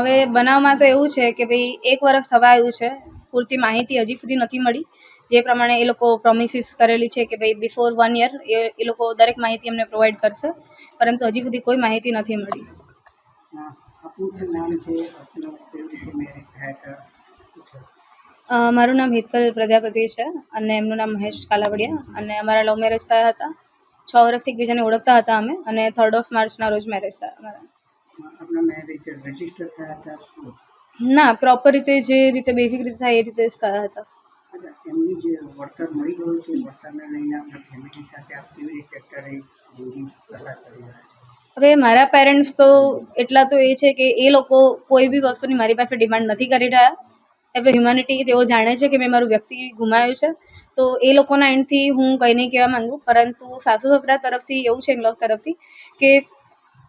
હવે બનાવમાં તો એવું છે કે ભાઈ 1 વર્ષ થવા આવ્યું છે, પૂરતી માહિતી હજી સુધી નથી મળી. જે પ્રમાણે એ લોકો પ્રોમિસીસ કરેલી છે કે ભાઈ બિફોર 1 યર એ લોકો દરેક માહિતી અમને પ્રોવાઈડ કરશે, પરંતુ હજી સુધી કોઈ માહિતી નથી મળી. મારું નામ હેતલ પ્રજાપતિ છે અને એમનું નામ મહેશ કાલાવડિયા, અને અમારા લવ મેરેજ થયા હતા. 6 વર્ષથી એકબીજાને ઓળખતા હતા અમે, અને 3rd માર્ચના રોજ મેરેજ થયા અમારા. ના, પ્રોપર રીતે જે રીતે બેઝિક રીતે થાય એ રીતે જ થયા હતા. હવે મારા પેરેન્ટ્સ તો એટલા તો એ છે કે એ લોકો કોઈ બી વસ્તુની મારી પાસે ડિમાન્ડ નથી કરી રહ્યા. એઝ અ હ્યુમેનિટી તેઓ જાણે છે કે મેં મારું વ્યક્તિ ગુમાવ્યું છે, તો એ લોકોના એન્ડથી હું કંઈ નહીં કહેવા માંગુ. પરંતુ સાસુ સસરા તરફથી એવું છે, ઇનલોઝ તરફથી, કે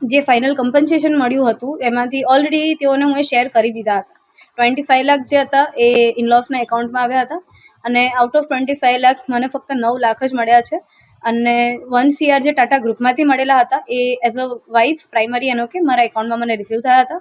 જે ફાઇનલ કમ્પન્સેશન મળ્યું હતું એમાંથી ઓલરેડી તેઓને હું એ શેર કરી દીધા હતા. 25 લાખ જે હતા એ ઇનલોઝના એકાઉન્ટમાં આવ્યા હતા, અને આઉટ ઓફ 25 લાખ મને ફક્ત 9 લાખ જ મળ્યા છે. અને 1 CR જે ટાટા ગ્રુપમાંથી મળેલા હતા એ એઝ અ વાઇફ પ્રાઇમરી એનો કે મારા એકાઉન્ટમાં મને રિસીવ થયા હતા.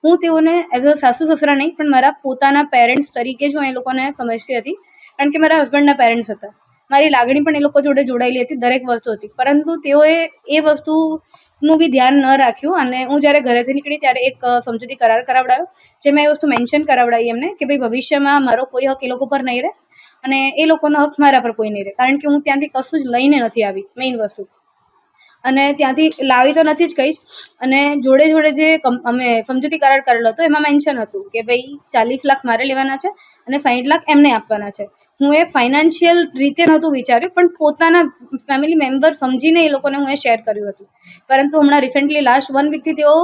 હું તેઓને એઝ અ સાસુ સસરા નહીં, પણ મારા પોતાના પેરેન્ટ્સ તરીકે જ હું એ લોકોને સમજતી હતી, કારણ કે મારા હસબન્ડના પેરેન્ટ્સ હતા. મારી લાગણી પણ એ લોકો જોડે જોડાયેલી હતી, દરેક વસ્તુ હતી, પરંતુ તેઓએ એ વસ્તુનું બી ધ્યાન ન રાખ્યું. અને હું જ્યારે ઘરેથી નીકળી ત્યારે એક સમજૂતી કરાર કરાવડાયો, જેમાં એ વસ્તુ મેન્શન કરાવડાવી એમને કે ભાઈ ભવિષ્યમાં મારો કોઈ હક એ લોકો પર નહીં રહે અને એ લોકોનો હક મારા પર કોઈ નહીં રહે, કારણ કે હું ત્યાંથી કશું જ લઈને નથી આવી, મેઇન વસ્તુ. અને ત્યાંથી લાવી તો નથી જ કઈ. અને જોડે જોડે જે અમે સમજૂતી કરાર કરેલો હતો એમાં મેન્શન હતું કે ભાઈ 40 લાખ મારે લેવાના છે અને 60 લાખ એમને આપવાના છે. હું એ ફાઇનાન્શિયલ રીતે નહોતું વિચાર્યું, પણ પોતાના ફેમિલી મેમ્બર સમજીને એ લોકોને હું એ શેર કર્યું હતું. પરંતુ હમણાં રિસેન્ટલી લાસ્ટ 1 વીકથી તેઓ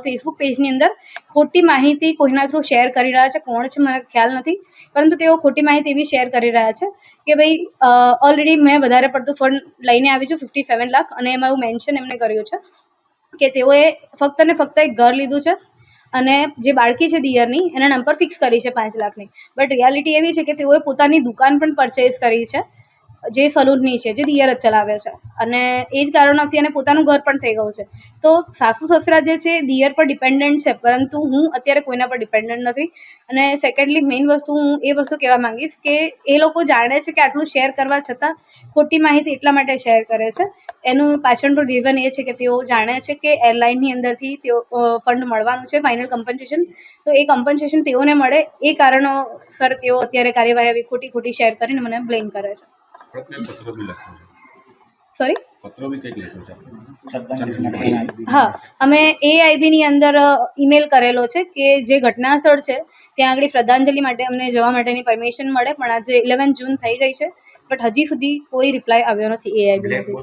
ફેસબુક પેજની અંદર ખોટી માહિતી કોઈના થ્રુ શેર કરી રહ્યા છે. કોણ છે મને ખ્યાલ નથી, પરંતુ તેઓ ખોટી માહિતી એવી શેર કરી રહ્યા છે કે ભાઈ ઓલરેડી મેં વધારે પડતું ફંડ લઈને આવી છું 57 લાખ, અને એમાં એવું મેન્શન એમને કર્યું છે કે તેઓએ ફક્ત ને ફક્ત એક ઘર લીધું છે અને જે બાળકી છે દિયરની એના નામ પર ફિક્સ કરી છે 5 લાખની. બટ રિયાલિટી એવી છે કે તેઓએ પોતાની દુકાન પણ પરચેઝ કરી છે, જે સલૂનની છે, જે દિયર જ ચલાવે છે, અને એ જ કારણોથી અને પોતાનું ઘર પણ થઈ ગયું છે. તો સાસુ સસરા જે છે દિયર પર ડિપેન્ડન્ટ છે, પરંતુ હું અત્યારે કોઈના પર ડિપેન્ડન્ટ નથી. અને સેકન્ડલી મેઇન વસ્તુ હું એ વસ્તુ કહેવા માંગીશ કે એ લોકો જાણે છે કે આટલું શેર કરવા છતાં ખોટી માહિતી એટલા માટે શેર કરે છે. એનું પાછળનું રીઝન એ છે કે તેઓ જાણે છે કે એરલાઇનની અંદરથી તેઓ ફંડ મળવાનું છે, ફાઇનલ કમ્પન્સેશન. તો એ કમ્પન્સેશન તેઓને મળે એ કારણોસર તેઓ અત્યારે કાર્યવાહી આવી ખોટી શેર કરીને મને બ્લેમ કરે છે. સોરી, હા, અમે AIBની અંદર ઈમેલ કરેલો છે કે જે ઘટના સ્થળ છે ત્યાં આગળ શ્રદ્ધાંજલિ માટે અમને જવા માટેની પરમિશન મળે, પણ આજે 11 જૂન થઈ ગઈ છે, બટ હજી સુધી કોઈ રિપ્લાય આવ્યો નથી AIBમાંથી.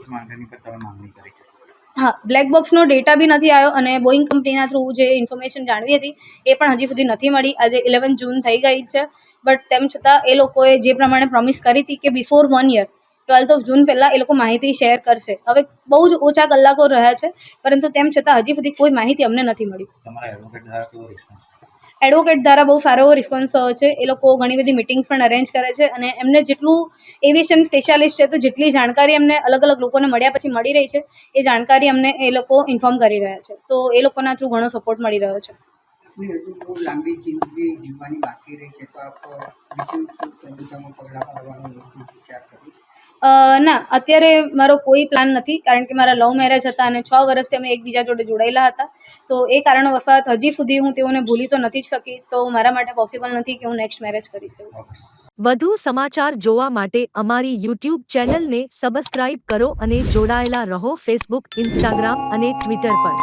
હા, બ્લેક બોક્સનો ડેટા બી નથી આવ્યો, અને બોઈંગ કંપનીના થ્રુ જે ઇન્ફોર્મેશન જાણવી હતી એ પણ હજી સુધી નથી મળી. આજે 11 જૂન થઈ ગઈ છે, બટ તેમ છતાં એ લોકોએ જે પ્રમાણે પ્રોમિસ કરી હતી કે બિફોર 1 યર 12 જૂન પહેલાં એ લોકો માહિતી શેર કરશે. હવે બહુ જ ઓછા કલાકો રહ્યા છે, પરંતુ તેમ છતાં હજી સુધી કોઈ માહિતી અમને નથી મળી. એડવોકેટ દ્વારા બહુ સારો એવો રિસ્પોન્સ છે. એ લોકો ઘણી બધી મિટિંગ્સ પણ અરેન્જ કરે છે, અને એમને જેટલું એવિએશન સ્પેશિયાલિસ્ટ છે, તો જેટલી જાણકારી અમને અલગ અલગ લોકોને મળ્યા પછી મળી રહી છે એ જાણકારી અમને એ લોકો ઇન્ફોર્મ કરી રહ્યા છે. તો એ લોકોના થ્રુ ઘણો સપોર્ટ મળી રહ્યો છે. ના, અત્યારે મારો કોઈ પ્લાન નથી, કારણ કે મારા લવ મેરેજ હતા અને 6 વર્ષથી અમે એકબીજા જોડે જોડાયેલા હતા. તો એ કારણોસર હજી સુધી હું તેઓને ભૂલી તો નથી જ શકી, તો મારા માટે પોસિબલ નથી કે હું નેક્સ્ટ મેરેજ કરી શકું. વધુ સમાચાર જોવા માટે અમારી YouTube ચેનલને સબસ્ક્રાઇબ કરો અને જોડાયેલા રહો ફેસબુક, ઇન્સ્ટાગ્રામ અને ટ્વિટર પર.